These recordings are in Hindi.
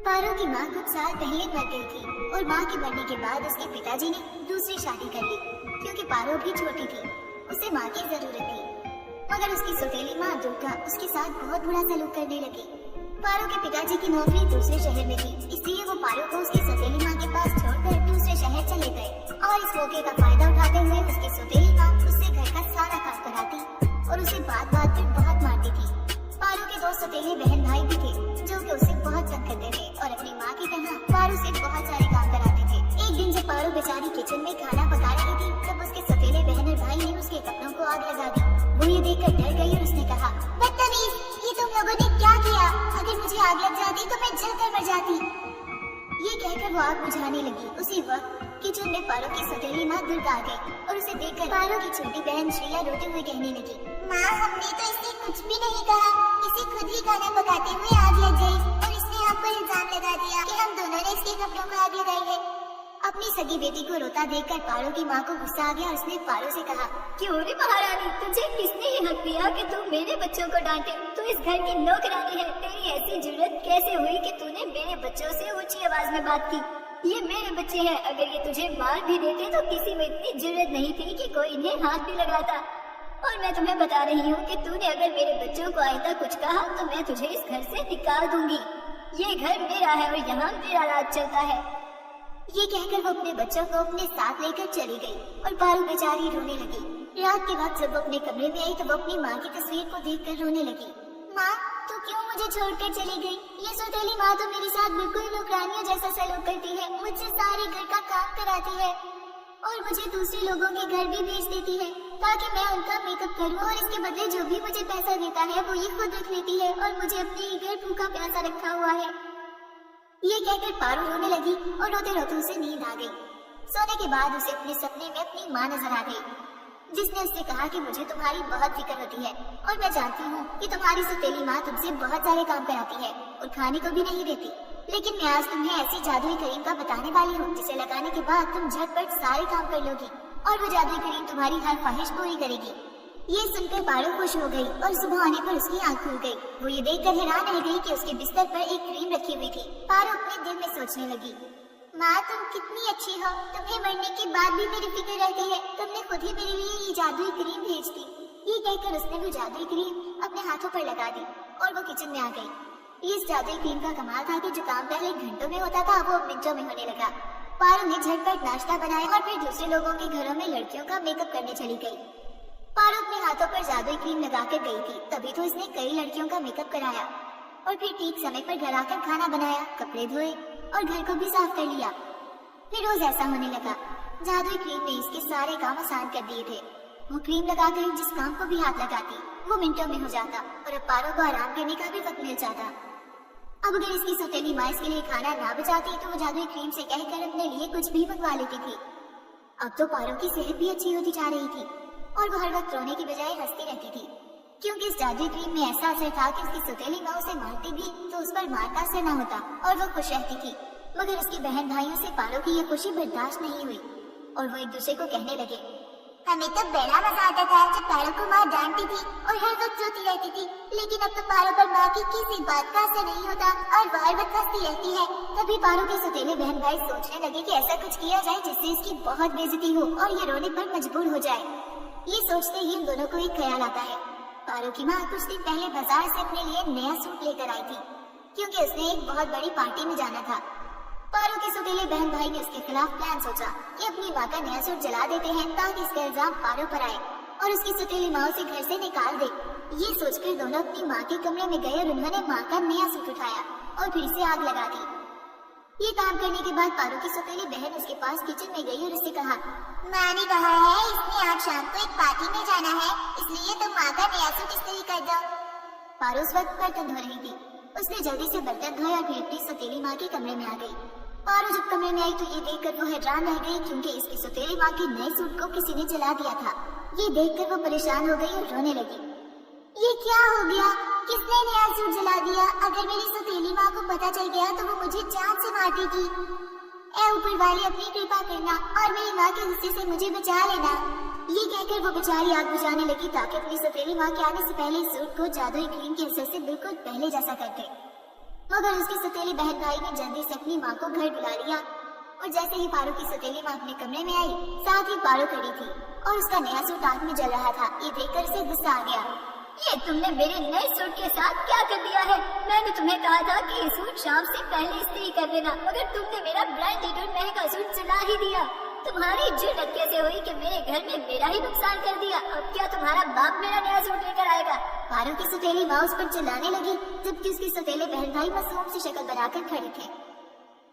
पारो की माँ कुछ साल पहले मर गई थी और माँ के मरने के बाद उसके पिताजी ने दूसरी शादी कर ली क्योंकि पारो भी छोटी थी, उसे माँ की जरूरत थी। मगर उसकी सौतेली माँ दुर्गा उसके साथ बहुत बुरा सलूक करने लगी। पारो के पिताजी की नौकरी दूसरे शहर में थी, इसलिए वो पारो को उसकी सौतेली माँ के पास छोड़कर दूसरे शहर चले गए और इस मौके का फायदा उठाते हुए उसकी सौतेली माँ उससे घर का सारा काम कराती और उसे बात बात पर बहुत मारती थी। पारो के दो सौतेले बहन भाई भी थे जो कि उसे बहुत तंग करते थे और अपनी माँ की तरह पारो से बहुत सारे काम कराते थे। एक दिन जब पारो बेचारी किचन में खाना पका रही थी तब उसके सौतेले बहन और भाई ने उसके कपड़ों को आग लगा दी। वो ये देखकर डर गई और उसने कहा, बदतमीज, ये तुम लोगों ने क्या किया? अगर मुझे आग लग जाती तो मैं जलकर मर जाती। ये कहकर वो आग बुझाने लगी। उसी वक्त किचन में पारो की सौतेली माँ दुर्गा आ गई और उसे देखकर पारो की छोटी बहन श्रेया रोते हुए कहने लगी, माँ, हमने तो इससे कुछ भी नहीं कहा, इसे खुद ही खाना पकाते हुए आग लग गई और इसने आप पर इल्जाम लगा दिया कि हम दोनों ने इसके कपड़ों को आग लगाई है। अपनी सगी बेटी को रोता देखकर पारो की माँ को गुस्सा आ गया और उसने पारो से कहा, क्यों रे महारानी, तुझे किसने ये हक दिया कि तू मेरे बच्चों को डांटे? तू इस घर की नौकरानी है, तेरी ऐसी जुर्रत कैसे हुई कि तूने मेरे बच्चों से ऊंची आवाज में बात की? ये मेरे बच्चे हैं, अगर ये तुझे मार भी देते तो किसी में इतनी जुर्रत नहीं थी कि कोई इन्हें हाथ भी लगाता। और मैं तुम्हें बता रही हूँ कि तूने अगर मेरे बच्चों को आइंदा कुछ कहा तो मैं तुझे इस घर से निकाल दूंगी। ये घर मेरा है और यहाँ मेरा राज चलता है। ये कहकर वो अपने बच्चों को अपने साथ लेकर चली गई और पारो बेचारी रोने लगी। रात के वक्त जब वो अपने कमरे में आई तो वो अपनी माँ की तस्वीर को देखकर रोने लगी। माँ, तू क्यों मुझे छोड़कर चली गई? ये सौतेली माँ तो मेरे साथ बिल्कुल नौकरानियों जैसा सलूक करती है, मुझसे सारे घर का काम कराती है और मुझे दूसरे लोगों के घर भी भेज देती है ताकि मैं उनका मेकअप करूं और इसके बदले जो भी मुझे पैसा देता है वो ये खुद रख लेती है और मुझे अपने ही घर भूखा प्यासा रखा हुआ है। ये कहकर पारो रोने लगी और रोते रोते उसे नींद आ गई। सोने के बाद उसे अपने सपने में अपनी माँ नजर आ गई जिसने उससे कहा कि मुझे तुम्हारी बहुत फिक्र होती है और मैं जानती हूँ कि तुम्हारी सौतेली माँ तुमसे बहुत सारे काम कराती है और खाने को भी नहीं देती, लेकिन मैं आज तुम्हें ऐसी जादुई क्रीम का बताने वाली हूँ जिसे लगाने के बाद तुम झटपट सारे काम कर लोगी और वो जादुई क्रीम तुम्हारी हर ख्वाहिश पूरी करेगी। ये सुनकर पारो खुश हो गई और सुबह आने पर उसकी आँख खुल गई। वो ये देखकर हैरान रह गई कि उसके बिस्तर पर एक क्रीम रखी हुई थी। पारो अपने दिल में सोचने लगी, माँ, तुम कितनी अच्छी हो, तुम्हें मरने के बाद भी मेरी फिक्र रहती है, तुमने खुद ही मेरे लिए ये जादुई क्रीम भेज दी। ये कहकर उसने वो जादुई क्रीम अपने हाथों पर लगा दी और वो किचन में आ गई। इस जादुई क्रीम का कमाल था कि जो काम पहले घंटों में होता था वो अब मिनटों में होने लगा। पारो ने झटपट नाश्ता बनाया और फिर दूसरे लोगों के घरों में लड़कियों का मेकअप करने चली गई। पारो अपने हाथों पर जादुई क्रीम लगाकर गई थी, तभी तो इसने कई लड़कियों का मेकअप कराया और फिर ठीक समय पर घर आकर खाना बनाया, कपड़े धोए और घर को भी साफ कर लिया। फिर रोज ऐसा होने लगा। जादुई क्रीम ने इसके सारे काम आसान कर दिए थे। वो क्रीम लगाकर जिस काम को भी हाथ लगाती वो मिनटों में हो जाता और अब पारो को आराम करने का भी वक्त मिल जाता। अब अगर इसकी सौतेली माँ इसके लिए खाना ना बचाती तो वो जादुई क्रीम से कहकर अपने लिए कुछ भी मंगवा लेती थी। अब तो पारो की सेहत भी अच्छी होती जा रही थी और वो हर वक्त रोने की बजाय हंसती रहती थी क्योंकि इस जादुई क्रीम में ऐसा असर था कि उसकी सौतेली माँ उसे मारती भी तो उस पर मार का असर न होता और वो खुश रहती थी। मगर उसकी बहन भाइयों से पारो की ये खुशी बर्दाश्त नहीं हुई और वो एक दूसरे को कहने लगे, हमें तो बड़ा मजा आता था जब पारो को माँ डांटती थी और हर वक्त रोती रहती थी, लेकिन अब तो पारो पर माँ की किसी बात का असर नहीं होता और वो हर वक्त हंसती रहती है। तभी पारो के सौतेले बहन भाई सोचने लगे कि ऐसा कुछ किया जाए जिससे इसकी बहुत बेइज्जती हो और ये रोने पर मजबूर हो जाए। ये सोचते ही इन दोनों को एक ख्याल आता है। पारो की माँ कुछ दिन पहले बाजार से अपने लिए नया सूट लेकर आई थी क्योंकि उसने एक बहुत बड़ी पार्टी में जाना था। पारो के सौतेले बहन भाई ने उसके खिलाफ प्लान सोचा कि अपनी माँ का नया सूट जला देते हैं ताकि इसका इल्जाम पारो पर आए और उसकी सौतेली माँ उसे घर से निकाल दे। ये सोचकर दोनों अपनी माँ के कमरे में गए और उन्होंने माँ का नया सूट उठाया और फिर से आग लगा दी। ये काम करने के बाद पारो की सौतेली बहन उसके पास किचन में गई और उससे कहा, माँ ने कहा है इसने आज शाम को एक पार्टी में जाना है, इसलिए तुम माँ का नया सूट इस्त्री कर दो। पारो उस वक्त बर्तन धो रही थी। उसने जल्दी से बर्तन धोए और फिर अपनी सौतेली माँ के कमरे में आ गई। पारो जब कमरे में आई तो ये देखकर वो हैरान रह गई क्योंकि इसकी सौतेली माँ के नए सूट को किसी ने जला दिया था। ये देखकर वो परेशान हो गई और रोने लगी। ये क्या हो गया? किसने नया सूट जला दिया? अगर मेरी सौतेली माँ को पता चल गया तो वो मुझे जान से मार देगी। ऐ ऊपर वाले अपनी कृपा करना और मेरी माँ के गुस्से से मुझे बचा लेना। ये कहकर वो बेचारी आग बुझाने लगी ताकि अपनी सौतेली माँ के आने से पहले सूट को जादुई क्रीम के असर से बिल्कुल पहले जैसा कर दे। मगर उसकी सौतेली बहन भाई ने जल्दी से अपनी माँ को घर बुला लिया। और जैसे ही पारो की सौतेली माँ अपने कमरे में आई, साथ ही पारो खड़ी थी और उसका नया सूट आग में जल रहा था। ये देखकर उसे गुस्सा आ गया। ये तुमने मेरे नए सूट के साथ क्या कर दिया है? मैंने तुम्हें कहा था कि ये सूट शाम से पहले इस्त्री कर देना, मगर तुमने मेरा ब्रांडेड और महंगा सूट जला ही दिया। तुम्हारी जुर्रत कैसे हुई कि मेरे घर में मेरा ही नुकसान कर दिया? अब क्या तुम्हारा बाप मेरा नया सूट लेकर आएगा? पारो की सौतेली माँ उस पर चिल्लाने लगी, जबकि उसके सौतेले बहन भाई मासूम सी शक्ल बनाकर खड़े थे।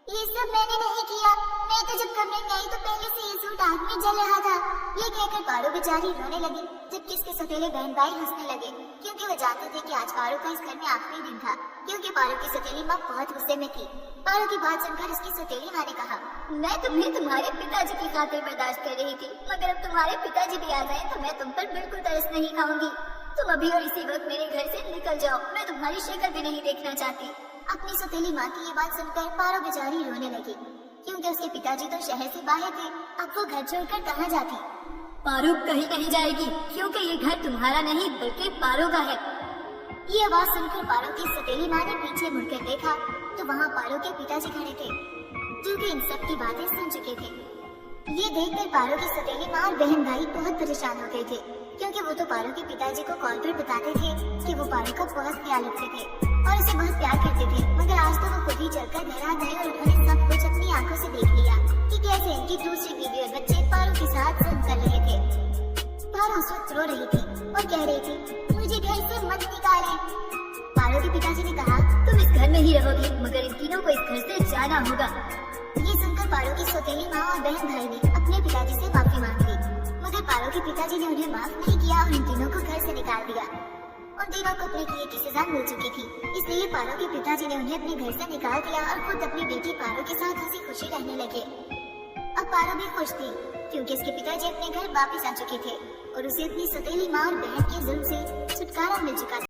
ये सब मैंने नहीं किया। मैं तो जब कमरे में आई तो पहले से ये सूट आग में जल रहा था। ये कहकर पारो बेचारी रोने लगी, जबकि इसके सौतेले बहन भाई हंसने लगे, क्योंकि वो जानते थे कि आज पारो का इस घर में आखिरी दिन था। क्योंकि पारो की सौतेली माँ बहुत गुस्से में थी। पारो की बात सुनकर उसकी सौतेली माँ ने कहा, मैं तुम्हें तुम्हारे पिताजी की खातिर बर्दाश्त कर रही थी, मगर अब तुम्हारे पिताजी भी आ गए तो मैं तुम पर बिल्कुल तरस नहीं खाऊंगी। तुम अभी और इसी वक्त मेरे घर से निकल जाओ। मैं तुम्हारी शक्ल भी नहीं देखना चाहती। अपनी सौतेली माँ की ये बात सुनकर पारो बेचारी रोने लगी, क्योंकि उसके पिताजी तो शहर से बाहर थे। अब वो घर छोड़कर कहाँ जाती? पारो कहीं नहीं जाएगी, क्योंकि ये घर तुम्हारा नहीं बल्कि पारो का है। ये आवाज सुनकर पारो की सौतेली माँ ने पीछे मुड़कर देखा तो वहाँ पारो के पिताजी खड़े थे, जो कि इन सब की बातें सुन चुके थे। ये देखकर पारो की सौतेली माँ और बहन भाई बहुत परेशान हो गए थे, क्योंकि वो तो पारो के पिताजी को कॉल पर बताते थे कि वो पारो का बहुत ख्याल रखते थे और उसे बहुत प्यार करते थे। मगर आज तो वो खुद ही चलकर घर आ गए और उन्होंने सब कुछ अपनी आंखों से देख लिया कि कैसे इनकी दूसरी बीवी और बच्चे पारो के साथ जुल्म कर रहे थे। पारो उस वक्त रो रही थी और कह रही थी, मुझे घर से मत निकाले। पारो के पिताजी ने कहा, तुम इस घर में ही रहोगी, मगर इन तीनों को इस घर से जाना होगा। ये सुनकर पारो की सौतेली माँ और बहन भाई ने अपने पिताजी से माफी मांग ली, मगर पारो के पिताजी ने उन्हें माफ नहीं किया और इन तीनों को घर से निकाल दिया। उन तीनों को अपने किए की सजा मिल चुकी थी, इसलिए पारो के पिताजी ने उन्हें अपने घर से निकाल दिया और खुद अपनी बेटी पारो के साथ हंसी खुशी रहने लगे। अब पारो भी खुश थी, क्योंकि उसके पिताजी अपने घर वापस आ चुके थे और उसे अपनी सौतेली माँ और बहन के जुल्म से छुटकारा मिल चुका था।